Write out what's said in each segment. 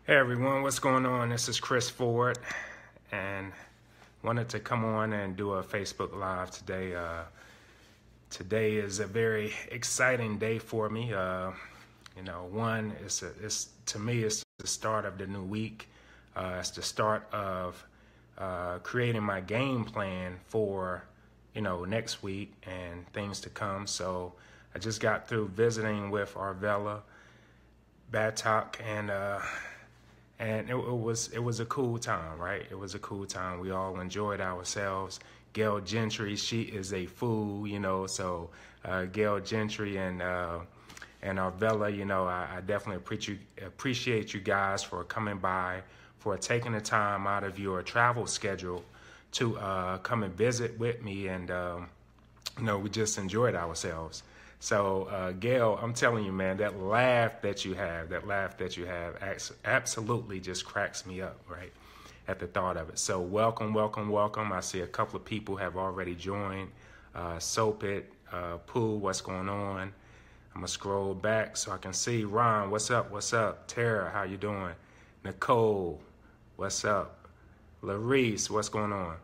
Hey everyone, what's going on? This is Chris Ford, and wanted to come on and do a Facebook Live today. Today is a very exciting day for me. One, to me, it's the start of the new week. It's the start of creating my game plan for next week and things to come. So I just got through visiting with Arvella, Batok, and it was a cool time, right? It was a cool time. We all enjoyed ourselves. Gail Gentry, she is a fool, So Gail Gentry and Arvella, I definitely appreciate you guys for coming by, for taking the time out of your travel schedule to come and visit with me, and we just enjoyed ourselves. So, Gail, I'm telling you, man, that laugh that you have absolutely just cracks me up, right, at the thought of it. So welcome. I see a couple of people have already joined. Soapit, Pooh, what's going on? I'm going to scroll back so I can see. Ron, what's up? Tara, how you doing? Nicole, what's up? Larice, what's going on?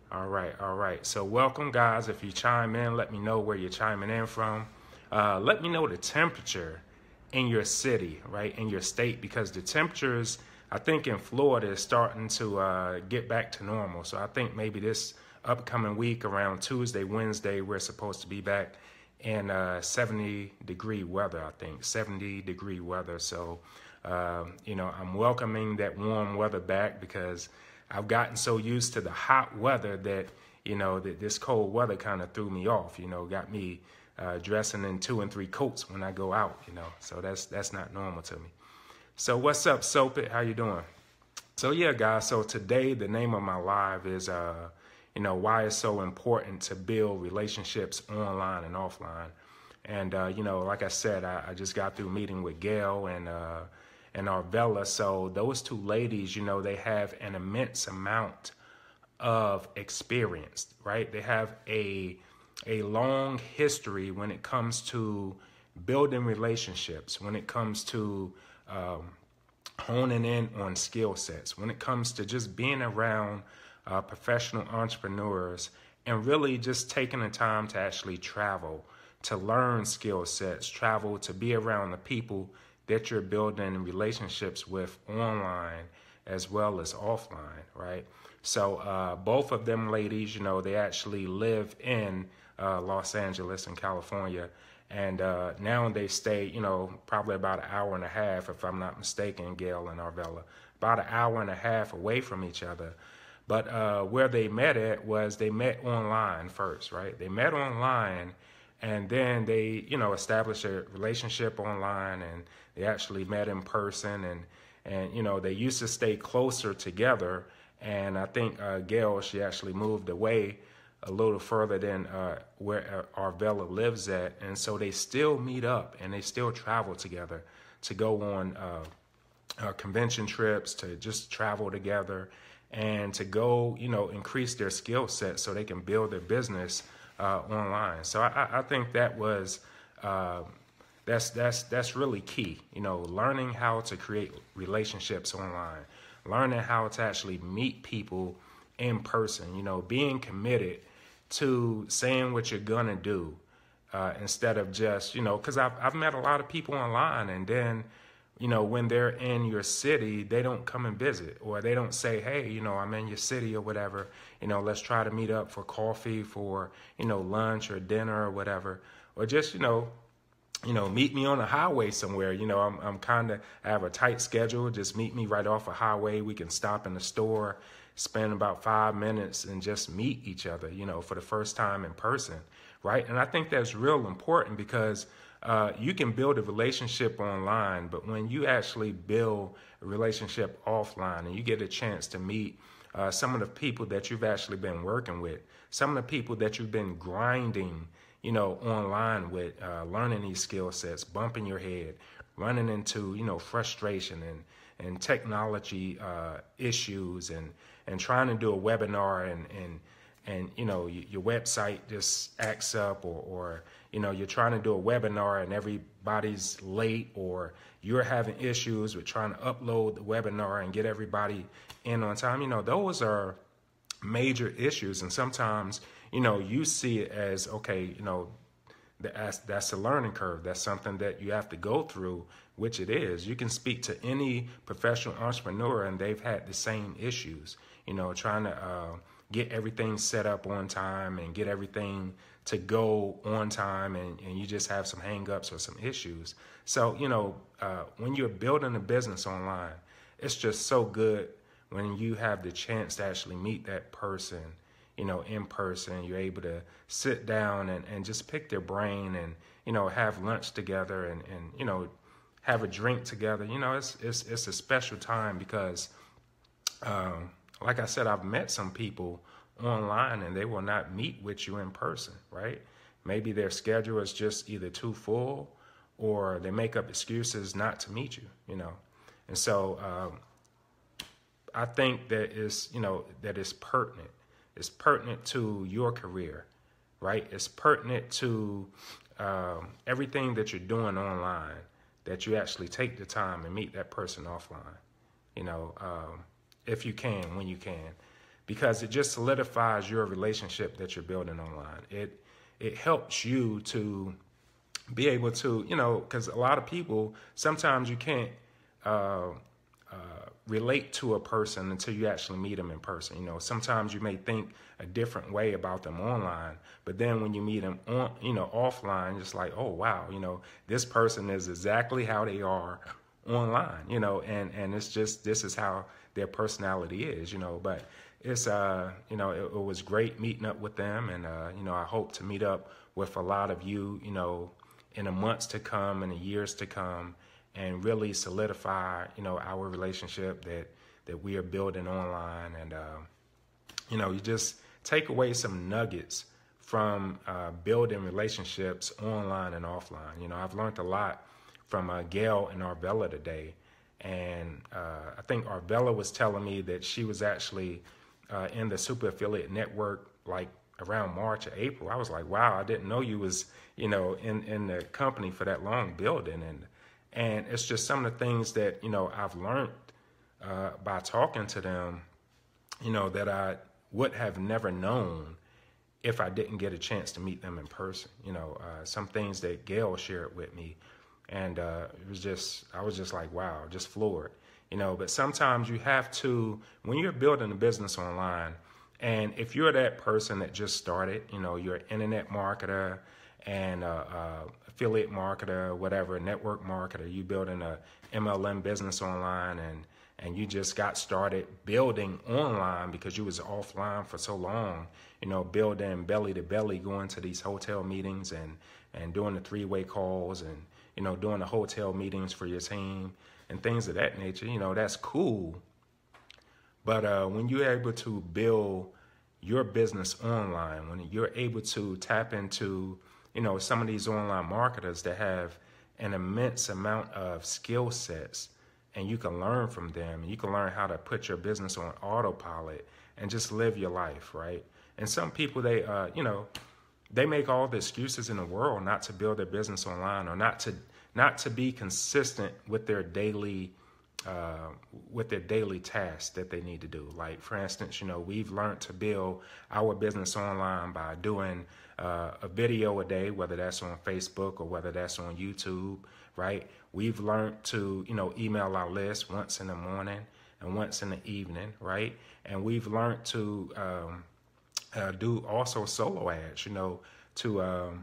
All right. So welcome, guys. If you chime in, let me know where you're chiming in from. Let me know the temperature in your city, right, in your state, because the temperatures, I think in Florida, is starting to get back to normal. So I think maybe this upcoming week around Tuesday, Wednesday, we're supposed to be back in 70-degree weather, I think, 70-degree weather. So, I'm welcoming that warm weather back, because I've gotten so used to the hot weather that, that this cold weather kind of threw me off, got me dressing in 2 and 3 coats when I go out, so that's not normal to me. So what's up, Soapit? How you doing? So yeah, guys, so today the name of my live is, why it's so important to build relationships online and offline. And, like I said, I just got through meeting with Gail and Arvella. So those two ladies, they have an immense amount of experience, right? They have a long history when it comes to building relationships, when it comes to honing in on skill sets, when it comes to just being around professional entrepreneurs, and really just taking the time to actually travel, to learn skill sets, travel to be around the people that you're building relationships with online as well as offline, right? So both of them ladies, they actually live in Los Angeles in California, and now they stay, probably about an hour and a half, if I'm not mistaken, Gail and Arvella, about an hour and a half away from each other. But where they met at was they met online first, right? They met online, and then they, established a relationship online, and they actually met in person, and they used to stay closer together. And I think Gail, she actually moved away a little further than where Arvella lives at, and so they still meet up and they still travel together to go on convention trips, to just travel together, and to go, increase their skill set so they can build their business online. So I think that was that's really key. Learning how to create relationships online, learning how to actually meet people in person. Being committed to saying what you're gonna do instead of just because I've met a lot of people online, and then when they're in your city, they don't come and visit, or they don't say, hey, I'm in your city or whatever, let's try to meet up for coffee, for, lunch or dinner or whatever, or just, meet me on the highway somewhere. I have a tight schedule. Just meet me right off a highway. We can stop in the store, spend about 5 minutes and just meet each other, for the first time in person. Right. And I think that's real important, because you can build a relationship online, but when you actually build a relationship offline and you get a chance to meet some of the people that you've actually been working with, some of the people that you've been grinding, online with, learning these skill sets, bumping your head, running into, frustration and technology issues, and trying to do a webinar and your website just acts up, or you're trying to do a webinar and everybody's late, or you're having issues with trying to upload the webinar and get everybody in on time. Those are major issues. And sometimes, you see it as, okay, that's a learning curve. That's something that you have to go through, which it is. You can speak to any professional entrepreneur and they've had the same issues, trying to get everything set up on time and get everything to go on time, and you just have some hangups or some issues. So, when you're building a business online, it's just so good when you have the chance to actually meet that person, in person. You're able to sit down and just pick their brain and, have lunch together and have a drink together. It's a special time because, like I said, I've met some people online and they will not meet with you in person, right? Maybe their schedule is just either too full or they make up excuses not to meet you, And so I think that is pertinent. It's pertinent to your career, right? It's pertinent to everything that you're doing online, that you actually take the time and meet that person offline, if you can, when you can, because it just solidifies your relationship that you're building online. It helps you to be able to, because a lot of people, sometimes you can't relate to a person until you actually meet them in person. Sometimes you may think a different way about them online, but then when you meet them on, offline, it's like, oh, wow, this person is exactly how they are online, and it's just, this is how their personality is, but it's, it was great meeting up with them. And, I hope to meet up with a lot of you, in the months to come and the years to come, and really solidify, our relationship that we are building online. And, you just take away some nuggets from building relationships online and offline. I've learned a lot from Gail and Arvella today. And I think Arvella was telling me that she was actually in the Super Affiliate Network like around March or April. I was like, wow, I didn't know you was, in the company for that long building. And it's just some of the things that, I've learned by talking to them, that I would have never known if I didn't get a chance to meet them in person. Some things that Gail shared with me. And I was just like, wow, just floored. But sometimes you have to, when you're building a business online, and if you're that person that just started, you're an internet marketer and affiliate marketer, whatever, network marketer, you building a MLM business online, and you just got started building online because you was offline for so long, building belly to belly, going to these hotel meetings and doing the 3-way calls and, doing the hotel meetings for your team and things of that nature. That's cool. But when you're able to build your business online, when you're able to tap into, some of these online marketers that have an immense amount of skill sets, and you can learn from them, and you can learn how to put your business on autopilot and just live your life, right? And some people, they make all the excuses in the world not to build their business online, or not to be consistent with their daily tasks that they need to do. Like, for instance, we've learned to build our business online by doing a video a day, whether that's on Facebook or whether that's on YouTube, right? We've learned to, email our list once in the morning and once in the evening, right? And we've learned to do also solo ads, to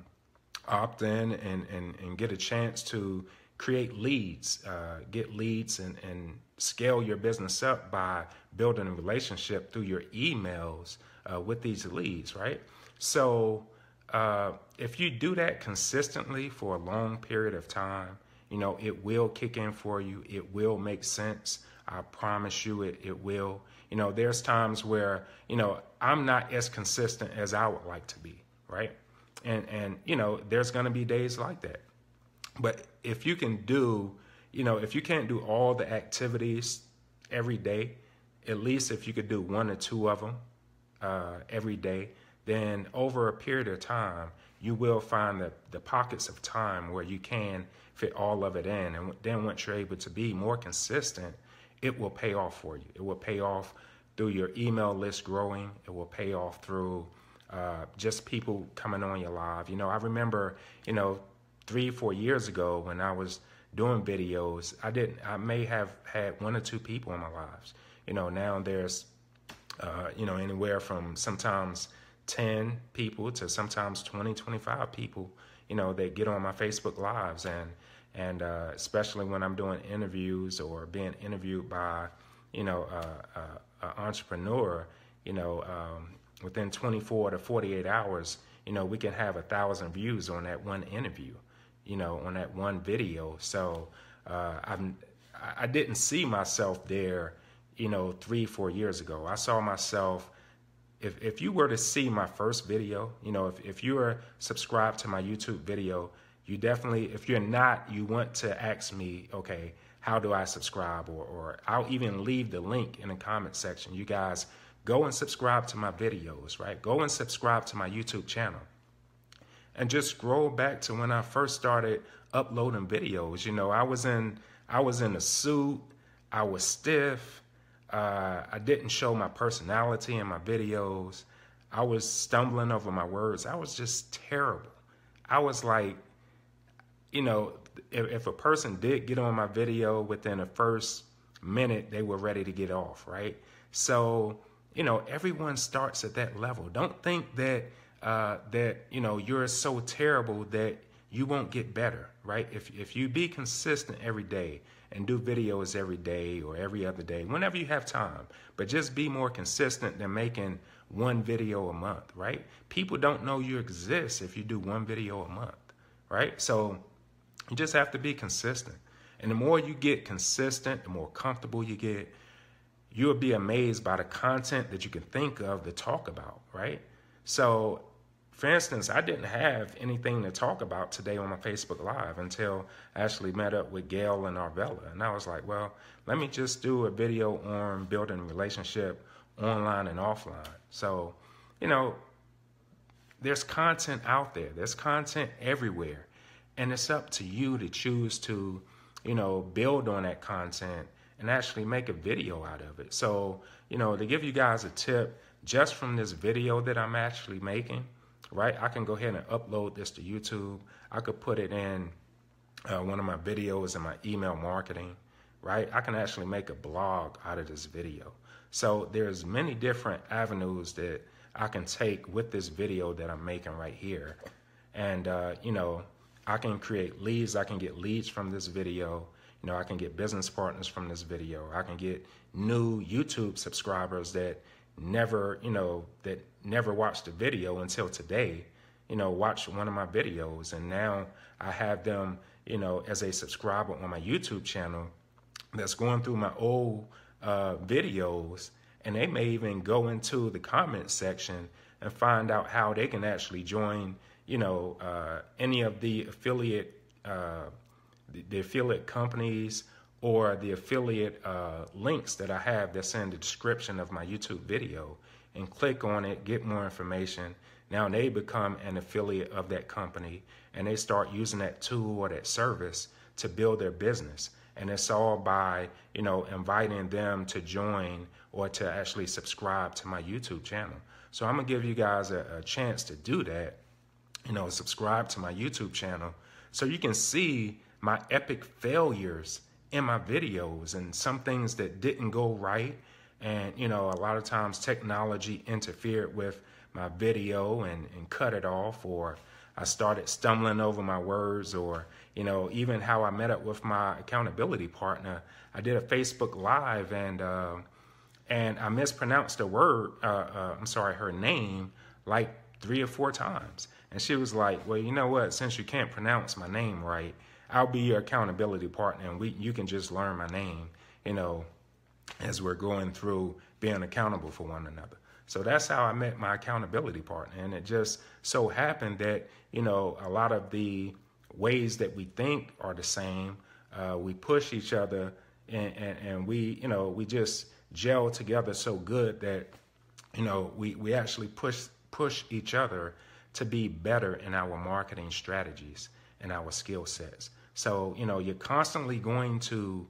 opt in and get a chance to create leads, get leads and scale your business up by building a relationship through your emails with these leads, right? So if you do that consistently for a long period of time, it will kick in for you. It will make sense. I promise you it will. There's times where, I'm not as consistent as I would like to be, right? And there's going to be days like that. But if you can do, if you can't do all the activities every day, at least if you could do 1 or 2 of them every day, then over a period of time, you will find the pockets of time where you can fit all of it in. And then once you're able to be more consistent, it will pay off for you. It will pay off through your email list growing. It will pay off through just people coming on your live. You know, I remember, 3-4 years ago when I was doing videos, I may have had 1 or 2 people in my lives. Now there's, anywhere from sometimes 10 people to sometimes 20, 25 people, that get on my Facebook lives. And especially when I'm doing interviews or being interviewed by, an entrepreneur, within 24 to 48 hours, we can have 1,000 views on that one interview, on that one video. So I didn't see myself there, 3-4 years ago. I saw myself, if you were to see my first video, if you are subscribed to my YouTube video, you definitely, if you're not, you want to ask me, okay, how do I subscribe? Or I'll even leave the link in the comment section. You guys go and subscribe to my videos, right? Go and subscribe to my YouTube channel. And just scroll back to when I first started uploading videos. I was in a suit. I was stiff. I didn't show my personality in my videos. I was stumbling over my words. I was just terrible. I was like, if a person did get on my video within the first minute, they were ready to get off, right? So, everyone starts at that level. Don't think that you're so terrible that you won't get better, right? If you be consistent every day and do videos every day or every other day, whenever you have time, but just be more consistent than making 1 video a month, right? People don't know you exist if you do 1 video a month, right? So you just have to be consistent. And the more you get consistent, the more comfortable you get, you'll be amazed by the content that you can think of to talk about, right? So, for instance, I didn't have anything to talk about today on my Facebook Live until I actually met up with Gail and Arvella. And I was like, well, let me just do a video on building a relationship online and offline. So, there's content out there. There's content everywhere. And it's up to you to choose to, build on that content and actually make a video out of it. So, to give you guys a tip, just from this video that I'm actually making, right, I can go ahead and upload this to YouTube. I could put it in one of my videos in my email marketing, right? I can actually make a blog out of this video. So there's many different avenues that I can take with this video that I'm making right here. And, I can create leads. I can get leads from this video. I can get business partners from this video. I can get new YouTube subscribers that never watched the video until today, watched one of my videos. And now I have them, as a subscriber on my YouTube channel that's going through my old videos. And they may even go into the comment section and find out how they can actually join, any of the affiliate companies or the affiliate links that I have that's in the description of my YouTube video, and click on it, get more information. Now they become an affiliate of that company and they start using that tool or that service to build their business. And it's all by, inviting them to join or to actually subscribe to my YouTube channel. So I'm gonna give you guys a chance to do that, subscribe to my YouTube channel so you can see my epic failures in my videos and some things that didn't go right. And, a lot of times technology interfered with my video and cut it off, or I started stumbling over my words, or, even how I met up with my accountability partner. I did a Facebook Live and I mispronounced the word, her name like 3 or 4 times. And she was like, well, you know what, since you can't pronounce my name right, I'll be your accountability partner and you can just learn my name, as we're going through being accountable for one another. So that's how I met my accountability partner. And it just so happened that, a lot of the ways that we think are the same. We push each other and we, we just gel together so good that, we actually push each other to be better in our marketing strategies and our skill sets. So, you know, you're constantly going to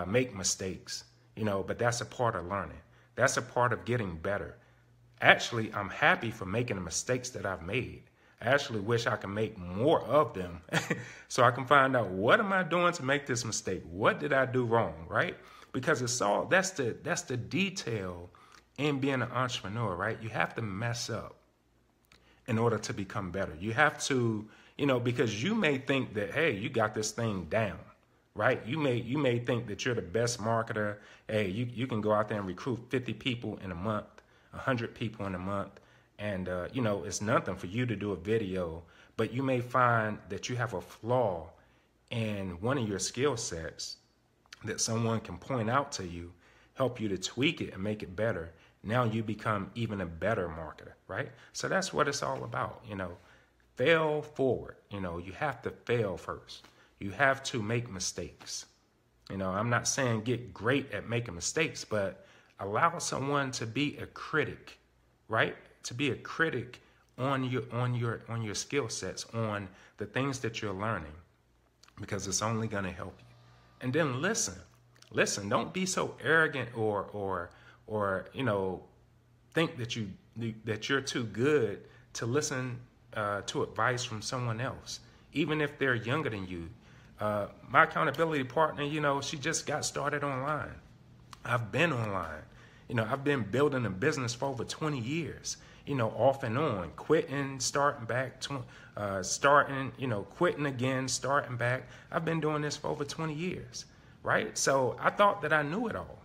make mistakes, you know, but that's a part of learning. That's a part of getting better. Actually, I'm happy for making the mistakes that I've made. I actually wish I could make more of them so I can find out, what am I doing to make this mistake? What did I do wrong, right? Because that's the detail in being an entrepreneur, right? You have to mess up in order to become better. You have to, you know, because you may think that, hey, you got this thing down, right? You may think that you're the best marketer. Hey, you can go out there and recruit 50 people in a month, 100 people in a month. And, you know, it's nothing for you to do a video, but you may find that you have a flaw in one of your skill sets that someone can point out to you, help you to tweak it and make it better. Now you become even a better marketer, right? So that's what it's all about, you know. Fail forward. You know, you have to fail first. You have to make mistakes. You know, I'm not saying get great at making mistakes, but allow someone to be a critic, right? To be a critic on your skill sets, on the things that you're learning, because it's only going to help you. And then listen. Don't be so arrogant or you know, think that you're too good to listen to advice from someone else, even if they're younger than you. My accountability partner, you know, she just got started online. I've been online. You know, I've been building a business for over 20 years, you know, off and on, quitting, starting back, starting, you know, quitting again, starting back. I've been doing this for over 20 years, right? So I thought that I knew it all.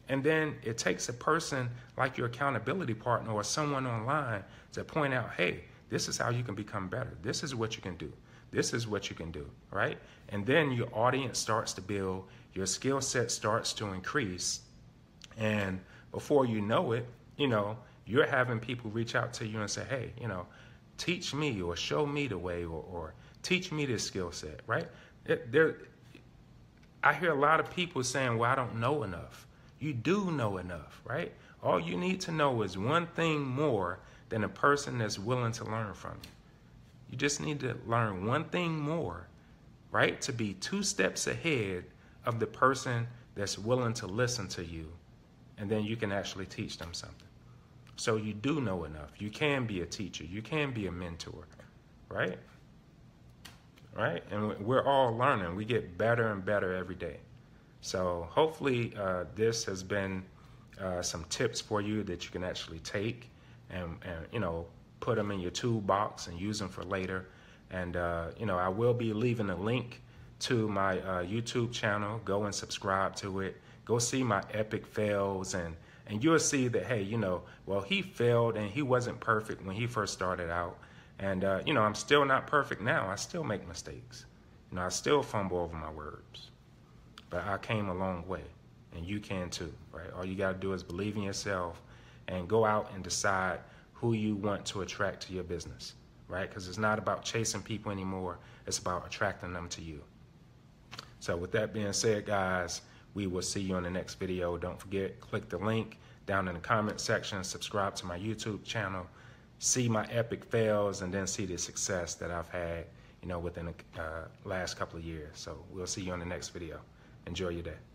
And then it takes a person like your accountability partner or someone online to point out, hey, this is how you can become better. This is what you can do. This is what you can do, right? And then your audience starts to build, your skill set starts to increase. And before you know it, you know, you're having people reach out to you and say, hey, you know, teach me or show me the way or teach me this skill set, right? I hear a lot of people saying, well, I don't know enough. You do know enough, right? All you need to know is one thing more than a person that's willing to learn from you. You just need to learn one thing more, right? To be 2 steps ahead of the person that's willing to listen to you. And then you can actually teach them something. So you do know enough. You can be a teacher. You can be a mentor, right? Right? And we're all learning. We get better and better every day. So hopefully this has been some tips for you that you can actually take and you know, put them in your toolbox and use them for later. And, you know, I will be leaving a link to my YouTube channel. Go and subscribe to it. Go see my epic fails, and you'll see that, hey, you know, well, he failed and he wasn't perfect when he first started out. And, you know, I'm still not perfect now. I still make mistakes. You know, I still fumble over my words. But I came a long way, and you can too, right? All you got to do is believe in yourself and go out and decide who you want to attract to your business, right? Because it's not about chasing people anymore. It's about attracting them to you. So with that being said, guys, we will see you in the next video. Don't forget, click the link down in the comment section, subscribe to my YouTube channel, see my epic fails, and then see the success that I've had, you know, within the last couple of years. So we'll see you on the next video. Enjoy your day.